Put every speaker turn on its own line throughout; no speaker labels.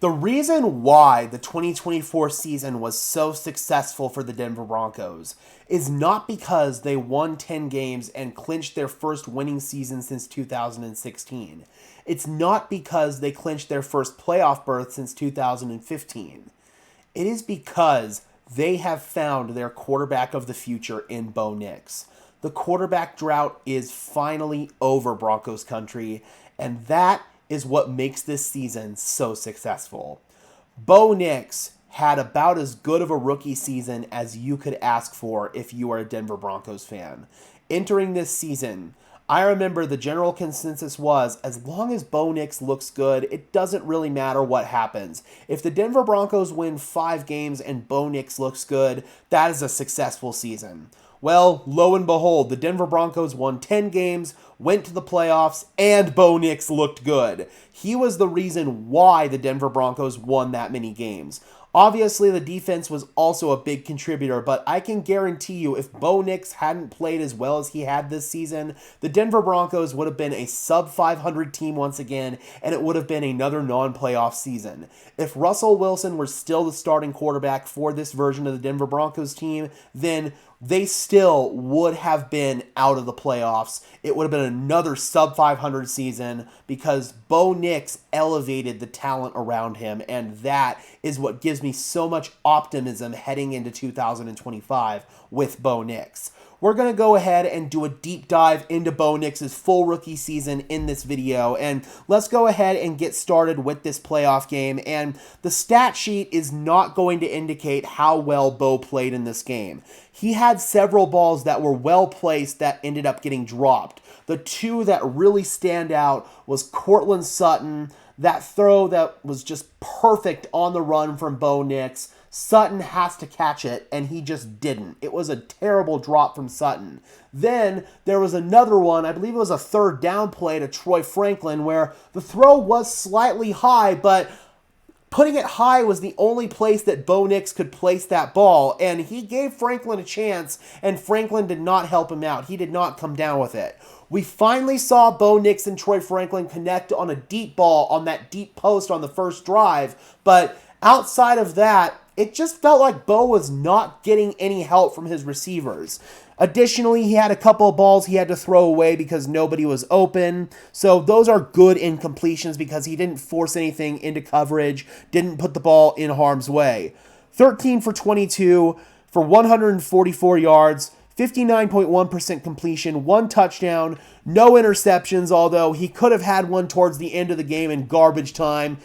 The reason why the 2024 season was so successful for the Denver Broncos is not because they won 10 games and clinched their first winning season since 2016. It's not because they clinched their first playoff berth since 2015. It is because they have found their quarterback of the future in Bo Nix. The quarterback drought is finally over, Broncos country, and that is what makes this season so successful. Bo Nix had about as good of a rookie season as you could ask for if you are a Denver Broncos fan. Entering this season, I remember the general consensus was, as long as Bo Nix looks good, it doesn't really matter what happens. If the Denver Broncos win 5 games and Bo Nix looks good, that is a successful season. Well, lo and behold, the Denver Broncos won 10 games, went to the playoffs, and Bo Nix looked good. He was the reason why the Denver Broncos won that many games. Obviously, the defense was also a big contributor, but I can guarantee you if Bo Nix hadn't played as well as he had this season, the Denver Broncos would have been a sub-500 team once again, and it would have been another non-playoff season. If Russell Wilson were still the starting quarterback for this version of the Denver Broncos team, then they still would have been out of the playoffs. It would have been another sub-500 season because Bo Nix elevated the talent around him, and that is what gives me so much optimism heading into 2025 with Bo Nix. We're going to go ahead and do a deep dive into Bo Nix's full rookie season in this video, and let's go ahead and get started with this playoff game. And the stat sheet is not going to indicate how well Bo played in this game. He had several balls that were well placed that ended up getting dropped. The two that really stand out was Courtland Sutton, that throw that was just perfect on the run from Bo Nix. Sutton has to catch it, and he just didn't. It was a terrible drop from Sutton. Then there was another one, I believe it was a third down play to Troy Franklin, where the throw was slightly high, but putting it high was the only place that Bo Nix could place that ball, and he gave Franklin a chance, and Franklin did not help him out. He did not come down with it. We finally saw Bo Nix and Troy Franklin connect on a deep ball on that deep post on the first drive, but outside of that, it just felt like Bo was not getting any help from his receivers. Additionally, he had a couple of balls he had to throw away because nobody was open. So those are good incompletions because he didn't force anything into coverage, didn't put the ball in harm's way. 13 for 22 for 144 yards, 59.1% completion, 1 touchdown, no interceptions, although he could have had one towards the end of the game in garbage time.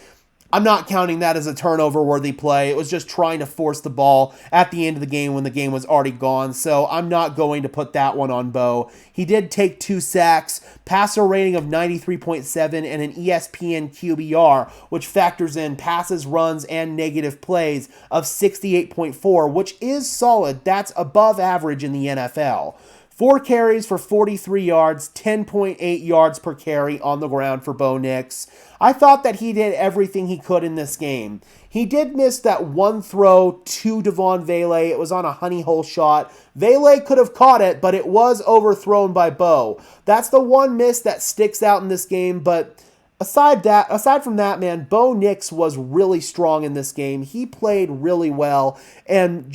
I'm not counting that as a turnover-worthy play. It was just trying to force the ball at the end of the game when the game was already gone, so I'm not going to put that one on Bo. He did take 2 sacks, passer rating of 93.7, and an ESPN QBR, which factors in passes, runs, and negative plays of 68.4, which is solid. That's above average in the NFL. 4 carries for 43 yards, 10.8 yards per carry on the ground for Bo Nix. I thought that he did everything he could in this game. He did miss that one throw to Devon Vele. It was on a honey hole shot. Vele could have caught it, but it was overthrown by Bo. That's the one miss that sticks out in this game, but aside from that, man, Bo Nix was really strong in this game. He played really well, and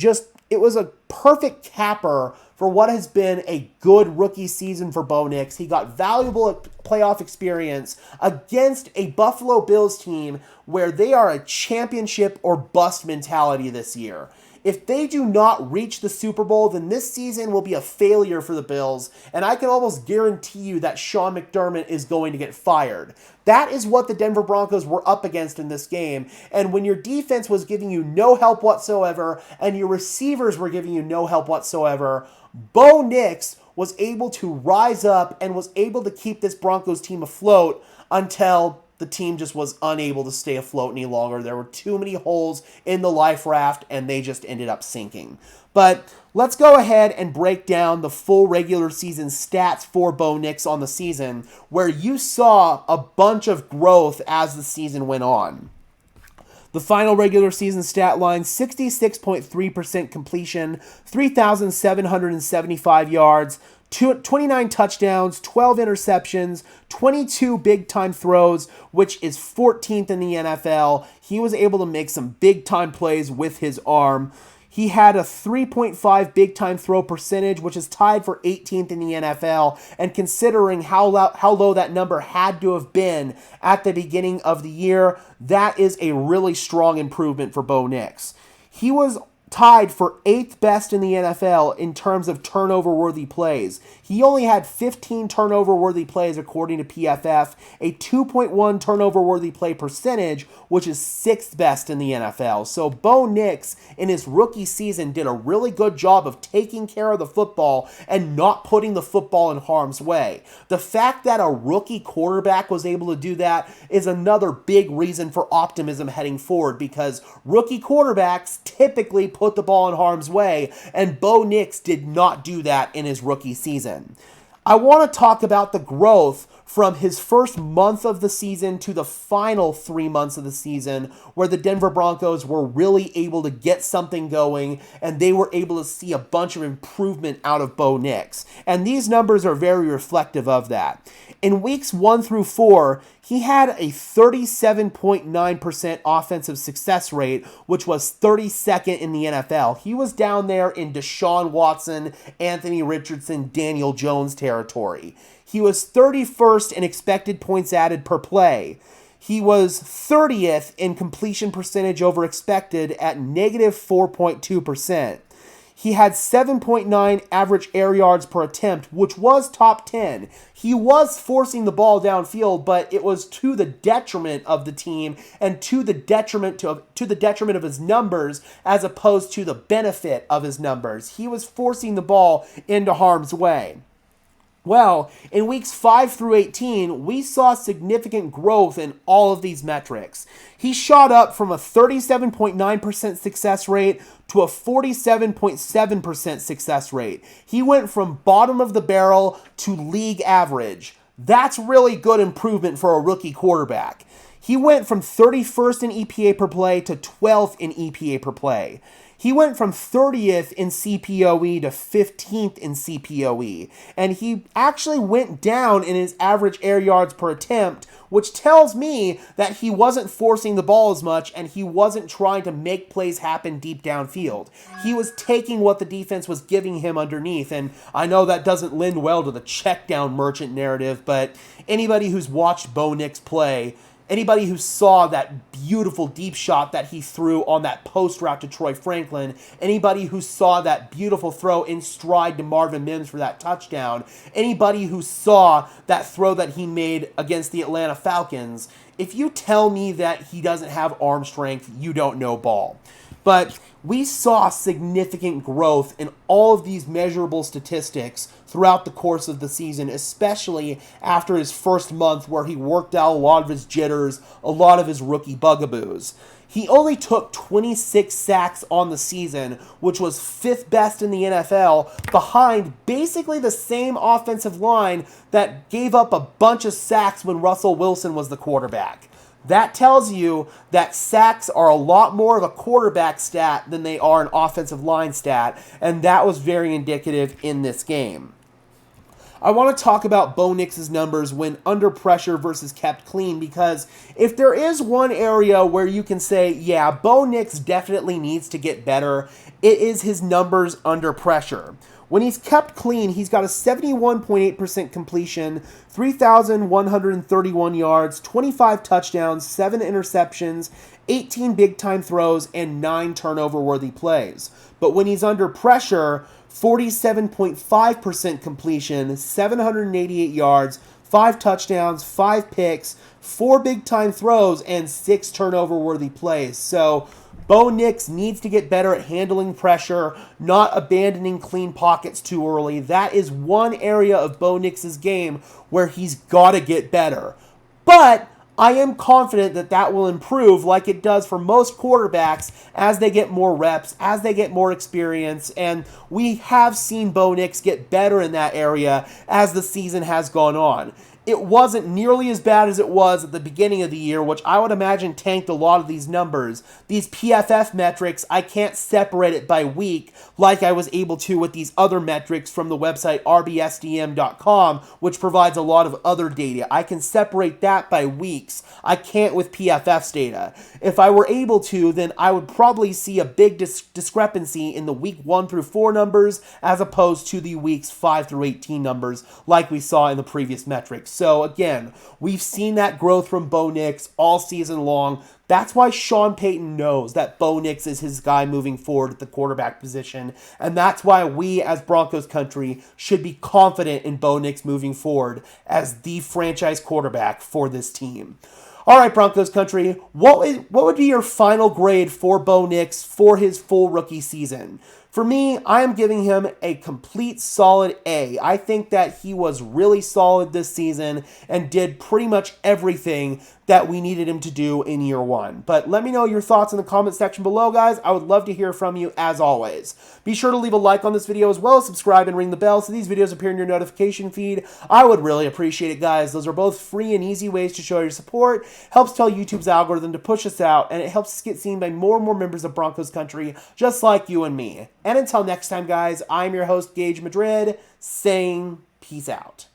it was a perfect capper for what has been a good rookie season for Bo Nix. He got valuable playoff experience against a Buffalo Bills team where they are a championship or bust mentality this year. If they do not reach the Super Bowl, then this season will be a failure for the Bills, and I can almost guarantee you that Sean McDermott is going to get fired. That is what the Denver Broncos were up against in this game, and when your defense was giving you no help whatsoever, and your receivers were giving you no help whatsoever, Bo Nix was able to rise up and was able to keep this Broncos team afloat until the team just was unable to stay afloat any longer. There were too many holes in the life raft, and they just ended up sinking. But let's go ahead and break down the full regular season stats for Bo Nix on the season, where you saw a bunch of growth as the season went on. The final regular season stat line, 66.3% completion, 3,775 yards, 29 touchdowns, 12 interceptions, 22 big-time throws, which is 14th in the NFL. He was able to make some big-time plays with his arm. He had a 3.5 big-time throw percentage, which is tied for 18th in the NFL. And considering how low that number had to have been at the beginning of the year, that is a really strong improvement for Bo Nix. He was tied for 8th best in the NFL in terms of turnover-worthy plays. He only had 15 turnover-worthy plays according to PFF, a 2.1 turnover-worthy play percentage, which is 6th best in the NFL. So Bo Nix, in his rookie season, did a really good job of taking care of the football and not putting the football in harm's way. The fact that a rookie quarterback was able to do that is another big reason for optimism heading forward, because rookie quarterbacks typically put the ball in harm's way, and Bo Nix did not do that in his rookie season. I want to talk about the growth from his first month of the season to the final 3 months of the season, where the Denver Broncos were really able to get something going, and they were able to see a bunch of improvement out of Bo Nix. And these numbers are very reflective of that. In weeks 1 through 4, he had a 37.9% offensive success rate, which was 32nd in the NFL. He was down there in Deshaun Watson, Anthony Richardson, Daniel Jones territory. He was 31st in expected points added per play. He was 30th in completion percentage over expected at negative 4.2%. He had 7.9 average air yards per attempt, which was top 10. He was forcing the ball downfield, but it was to the detriment of the team and to the detriment of his numbers, as opposed to the benefit of his numbers. He was forcing the ball into harm's way. Well, in weeks 5 through 18, we saw significant growth in all of these metrics. He shot up from a 37.9% success rate to a 47.7% success rate. He went from bottom of the barrel to league average. That's really good improvement for a rookie quarterback. He went from 31st in EPA per play to 12th in EPA per play. He went from 30th in CPOE to 15th in CPOE, and he actually went down in his average air yards per attempt, which tells me that he wasn't forcing the ball as much and he wasn't trying to make plays happen deep downfield. He was taking what the defense was giving him underneath, and I know that doesn't lend well to the check down merchant narrative, but anybody who's watched Bo Nix play, anybody who saw that beautiful deep shot that he threw on that post route to Troy Franklin, anybody who saw that beautiful throw in stride to Marvin Mims for that touchdown, anybody who saw that throw that he made against the Atlanta Falcons, if you tell me that he doesn't have arm strength, you don't know ball. But we saw significant growth in all of these measurable statistics throughout the course of the season, especially after his first month where he worked out a lot of his jitters, a lot of his rookie bugaboos. He only took 26 sacks on the season, which was 5th best in the NFL, behind basically the same offensive line that gave up a bunch of sacks when Russell Wilson was the quarterback. That tells you that sacks are a lot more of a quarterback stat than they are an offensive line stat, and that was very indicative in this game. I want to talk about Bo Nix's numbers when under pressure versus kept clean, because if there is one area where you can say, yeah, Bo Nix definitely needs to get better, it is his numbers under pressure. When he's kept clean, he's got a 71.8% completion, 3,131 yards, 25 touchdowns, 7 interceptions, 18 big-time throws, and 9 turnover-worthy plays. But when he's under pressure, 47.5% completion, 788 yards, 5 touchdowns, 5 picks, 4 big-time throws, and 6 turnover-worthy plays. So Bo Nix needs to get better at handling pressure, not abandoning clean pockets too early. That is one area of Bo Nix's game where he's got to get better. But I am confident that that will improve, like it does for most quarterbacks, as they get more reps, as they get more experience, and we have seen Bo Nix get better in that area as the season has gone on. it wasn't nearly as bad as it was at the beginning of the year, which I would imagine tanked a lot of these numbers. These PFF metrics, I can't separate it by week like I was able to with these other metrics from the website rbsdm.com, which provides a lot of other data. I can separate that by weeks. I can't with PFF's data. If I were able to, then I would probably see a big discrepancy in the week 1 through 4 numbers as opposed to the weeks 5 through 18 numbers like we saw in the previous metrics. So again, we've seen that growth from Bo Nix all season long. That's why Sean Payton knows that Bo Nix is his guy moving forward at the quarterback position. And that's why we as Broncos country should be confident in Bo Nix moving forward as the franchise quarterback for this team. All right, Broncos country, what would be your final grade for Bo Nix for his full rookie season? For me, I am giving him a complete solid A. I think that he was really solid this season and did pretty much everything that we needed him to do in year 1. But let me know your thoughts in the comment section below, guys. I would love to hear from you as always. Be sure to leave a like on this video as well as subscribe and ring the bell so these videos appear in your notification feed. I would really appreciate it, guys. Those are both free and easy ways to show your support. Helps tell YouTube's algorithm to push us out, and it helps us get seen by more and more members of Broncos country just like you and me. And until next time, guys, I'm your host, Gage Madrid, saying peace out.